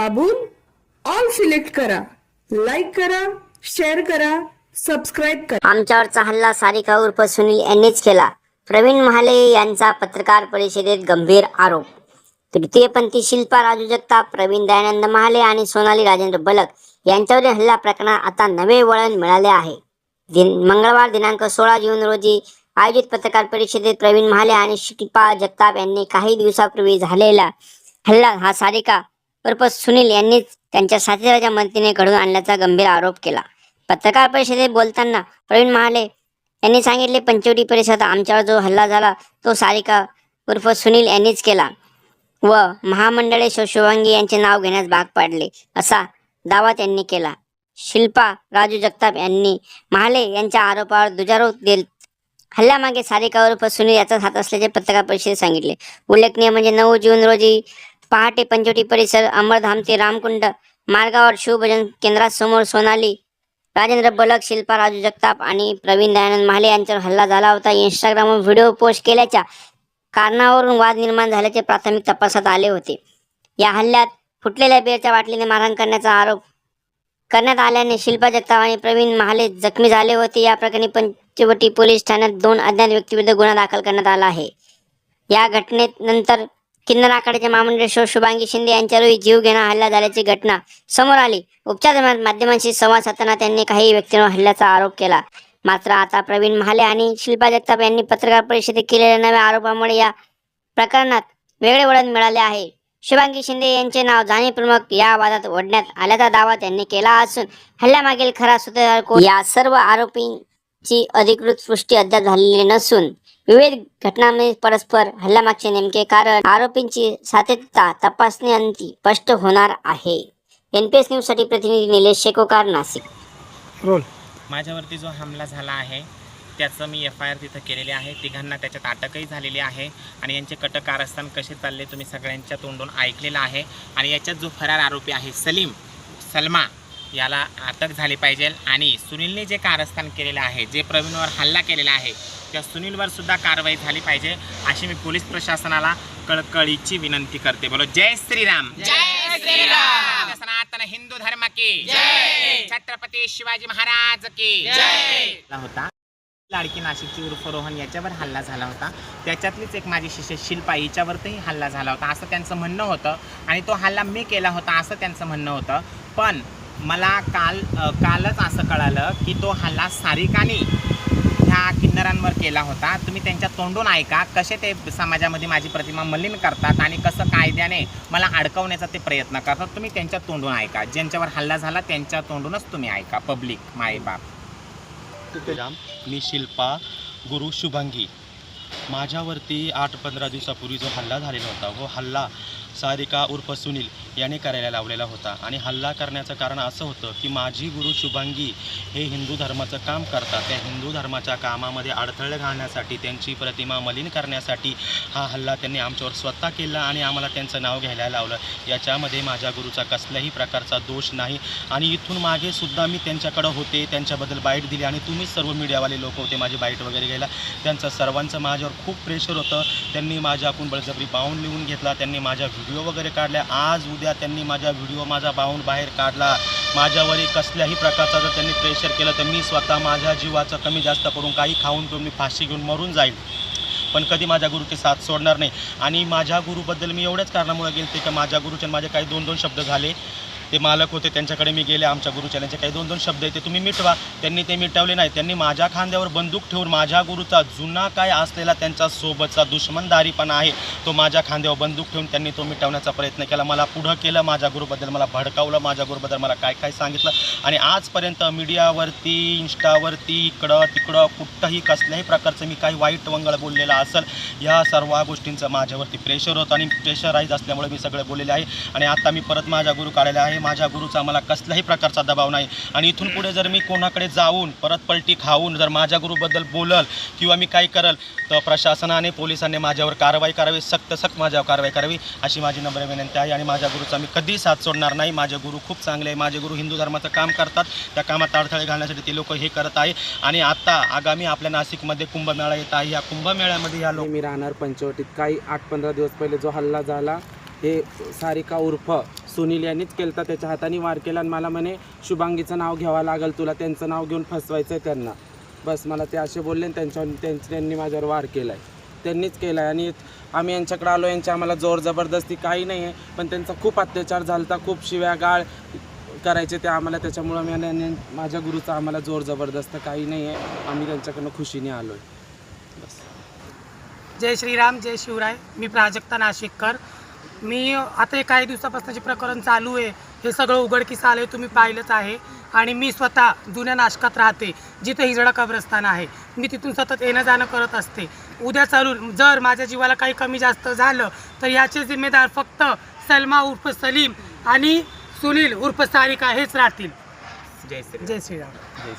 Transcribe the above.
दाबून all select करा, like करा, शेअर करा, सबस्क्राईब करा। आमच्यावरचा हल्ला सारिका उर्फ सुनील यांनीच केला. प्रवीण महाले यांचा पत्रकार परिषदेत गंभीर आरोप. तृतीयपंथी शिल्पा राजू जगताप, प्रवीण दयानंद महाले आणि सोनाली राजेंद्र बलक यांच्यावरील हल्ला प्रकरणात आता नवे वळण मिळाले आहे. मंगळवार दिनांक 16 जून रोजी आयोजित पत्रकार परिषदेत प्रवीण महाले आणि शिल्पा जगताप यांनी काही दिवसापूर्वी झालेला हल्ला हा सारिका उर्फ सुनील यांनीच त्यांच्या साथीदाराच्या मदतीने घडवून आणल्याचा गंभीर आरोप केला. पत्रकार परिषदेत बोलताना प्रवीण महाले यांनी सांगितले, पंचवटी परिसरात आमच्यावर जो हल्ला झाला तो सारिका उर्फ सुनील यांनीच केला व महामंडळे शुभांगी यांचे नाव घेण्यास भाग पाडले असा दावा त्यांनी केला. शिल्पा राजू जगताप यांनी महाले यांच्या आरोपावर दुजारोप देत हल्ल्यामागे सारिका उर्फ सुनील याचाच हात असल्याचे पत्रकार परिषदेत सांगितले. उल्लेखनीय म्हणजे 9 जून रोजी पहाटे पंचवटी परिसर अमरधाम ते रामकुंड मार्गावर शिवभजन केंद्रासमोर सोनाली राजेंद्र बलक, शिल्पा राजू जगताप आणि प्रवीण दयानंद महाले यांच्यावर हल्ला झाला होता. इंस्टाग्रामवर व्हिडिओ पोस्ट केल्याच्या कारणावरून वाद निर्माण झाल्याचे प्राथमिक तपासात आले होते. या हल्ल्यात फुटलेल्या बिअरच्या बाटलीने मारहाण करण्याचा आरोप करण्यात आल्याने शिल्पा जगताप आणि प्रवीण महाले जखमी झाले होते. या प्रकरणी पंचवटी पोलीस ठाण्यात 2 अज्ञात व्यक्तीविरुद्ध गुन्हा दाखल करण्यात आला आहे. या घटनेनंतर किन्नर आखाड्याचे महामंडळ शुभांगी शिंदे यांच्यावरही जीवघेणा हल्ला झाल्याची घटना समोर आली. उपचार दरम्यान माध्यमांशी संवाद साधताना त्यांनी काही व्यक्तींवर हल्ल्याचा आरोप केला. मात्र आता प्रवीण महाले आणि शिल्पा जगताप यांनी पत्रकार परिषदेत केलेल्या नव्या आरोपामुळे या प्रकरणात वेगळे वळण मिळाले आहे. शुभांगी शिंदे यांचे नाव जाणीवपूर्वक या वादात ओढण्यात आल्याचा दावा त्यांनी केला असून हल्ल्यामागील खरा सूत्रधार कोण या सर्व आरोपींची अधिकृत पुष्टी अद्याप झालेली नसून विविध घटनांमध्ये परस्पर हल्ल्यामागचे नेमके कारण आरोपींची सातत्यता तपासणीअंती स्पष्ट होणार आहे. NPS न्यूज साठी प्रतिनिधी निलेश शेकोकार, नाशिक. रोल माझ्यावरती जो हमला झाला आहे त्याचं मी FIR तिथं केलेले आहे. तिघांना त्याच्यात अटकही झालेली आहे आणि यांचे कट कारस्थान कसे चालले तुम्ही सगळ्यांच्या तोंडून ऐकलेलं आहे. आणि याच्यात जो फरार आरोपी आहे सलमा याला अटक झाली पाहिजे आणि सुनीलने जे कारस्थान केलेलं आहे, जे प्रवीणवर हल्ला केलेला आहे त्या सुनीलवर सुद्धा कारवाई झाली पाहिजे अशी मी पोलीस प्रशासनाला कळकळीची विनंती करते. बोलो जय श्रीराम. जय श्रीराम. सनातन हिंदू धर्म की जय. छत्रपती शिवाजी महाराज की जय. होता लाडकी नाशिकची उर्फ रोहन याच्यावर हल्ला झाला होता. त्याच्यातलीच एक माझी शिष्य शिल्पा हिच्यावरही हल्ला झाला होता असं त्यांचं म्हणणं होतं आणि तो हल्ला मी केला होता असं त्यांचं म्हणणं होतं. पण मला कालच असं कळालं की तो हल्ला सारिकाने ह्या किन्नरांवर केला होता. तुम्ही त्यांच्या तोंडून ऐका कसे ते समाजामध्ये माझी प्रतिमा मलिन करतात आणि कसं कायद्याने मला अडकवण्याचा ते प्रयत्न करतात. तुम्ही त्यांच्या तोंडून ऐका. ज्यांच्यावर हल्ला झाला त्यांच्या तोंडूनच तुम्ही ऐका. पब्लिक मायबाप. मी शिल्पा गुरु शुभांगी, माझ्यावरती 8-15 दिवसापूर्वी जो हल्ला झालेला होता वो हल्ला सारिका उर्फ सुनील याने करायला लावलेला होता. आणि हल्ला करण्याचं कारण असं होतं की माझी गुरु शुभांगी हे हिंदू धर्माचं काम करतात. त्या हिंदू धर्माच्या कामामध्ये अडथळे घालण्यासाठी, त्यांची प्रतिमा मलिन करण्यासाठी हा हल्ला त्यांनी आमच्यावर स्वतः केला आणि आम्हाला त्यांचं नाव घ्यायला लावलं. याच्यामध्ये माझ्या गुरुचा कसल्याही प्रकारचा दोष नाही. आणि इथून मागे सुद्धा मी त्यांच्याकडं होते, त्यांच्याबद्दल बाईट दिली आणि तुम्हीच सर्व मीडियावाले लोक होते माझी बाईट वगैरे घ्यायला. त्यांचं सर्वांचं माझ्यावर खूप प्रेशर होतं. त्यांनी माझ्याकडून बळजबरी बाहून लिहून घेतला. त्यांनी माझ्या व्हिडिओ वगैरे काढल्या. आज उद्या त्यांनी माझा व्हिडिओ माझा बाहून बाहेर काढला. माझ्यावरही कसल्याही प्रकारचा जर त्यांनी प्रेशर केलं तर मी स्वतः माझ्या जीवाचं कमी जास्त करून काही खाऊन पिऊन मी फाशी घेऊन मरून जाईल, पण कधी माझ्या गुरुची साथ सोडणार नाही. आणि माझ्या गुरुबद्दल मी एवढ्याच कारणामुळे गेले की माझ्या गुरुचे माझे काही 2-2 शब्द झाले. ते मालक होते त्यांच्याकडे मी गेले, आमच्या गुरुचरणाचे काही 2-2 शब्द येते तुम्ही मिटवा. त्यांनी ते मिटवले नाही. त्यांनी माझ्या खांद्यावर बंदूक ठेवून माझ्या गुरुचा जुना काय असलेला त्यांचा सोबतचा दुश्मनदारीपणा आहे तो माझ्या खांद्यावर बंदूक ठेवून त्यांनी तो मिटवण्याचा प्रयत्न केला. मला पुढं केलं, माझ्या गुरुबद्दल मला भडकावलं, माझ्या गुरुबद्दल मला काय काय सांगितलं. आणि आजपर्यंत मीडियावरती, इंस्टावरती, इकडं तिकडं कुठंही कसल्याही प्रकारचं मी काही वाईट वंगळ बोललेलं असेल ह्या सर्व गोष्टींचं माझ्यावरती प्रेशर होतं आणि प्रेशराईज असल्यामुळे मी सगळे बोललेले आहे. आणि आता मी परत माझ्या गुरु काढलेला आहे. माझ्या गुरुचा मला कसल्याही प्रकारचा दबाव नाही. आणि इथून पुढे जर मी कोणाकडे जाऊन परत पलटी खाऊन जर माझ्या गुरुबद्दल बोलल किंवा मी काही करल तर प्रशासनाने, पोलिसांनी माझ्यावर कारवाई करावी, सक्त माझ्यावर कारवाई करावी अशी माझी नम्र विनंती आहे. आणि माझ्या गुरुचा मी कधी साथ सोडणार नाही. माझे गुरु खूप चांगले आहे. माझे गुरु हिंदू धर्माचं काम करतात. त्या कामात अडथळे घालण्यासाठी ते लोक हे करत आहे. आणि आता आगामी आपल्या नाशिकमध्ये कुंभमेळा येत आहे. या कुंभमेळ्यामध्ये या लोक मी राहणार पंचवटीत. काही 8-15 दिवस पहिले जो हल्ला झाला हे सारिका उर्फ सुनील यांनीच केलं, त्याच्या हाताने वार केला आणि मला म्हणे शुभांगीचं नाव घ्यावं लागेल तुला, त्यांचं नाव घेऊन फसवायचं आहे त्यांना. बस मला ते असे बोलले आणि त्यांनी माझ्यावर वार केला आहे, त्यांनीच केला आहे. आणि आम्ही यांच्याकडे आलो, यांची आम्हाला जोर जबरदस्ती काही नाही आहे, पण त्यांचा खूप अत्याचार झाला होता, खूप शिव्या गाळ करायचे ते आम्हाला. त्याच्यामुळं मी माझ्या गुरुचा आम्हाला जोर जबरदस्त काही नाही आहे, आम्ही त्यांच्याकडनं खुशीने आलो आहे. बस. जय श्रीराम, जय शिवराय. मी प्राजक्ता नाशिककर. मी आता काही दिवसापासून जे प्रकरण चालू आहे हे सगळं उघडकीस आलं आहे, तुम्ही पाहिलंच आहे. आणि मी स्वतः जुन्या नाशकात राहते, जिथं हिजडा कब्रस्तान आहे. मी तिथून सतत येणं जाणं करत असते. उद्या चालून जर माझ्या जीवाला काही कमी जास्त झालं तर याचे जिम्मेदार फक्त सलमा उर्फ सलीम आणि सुनील उर्फ सारिका हेच राहतील. जय श्री जय श्रीराम.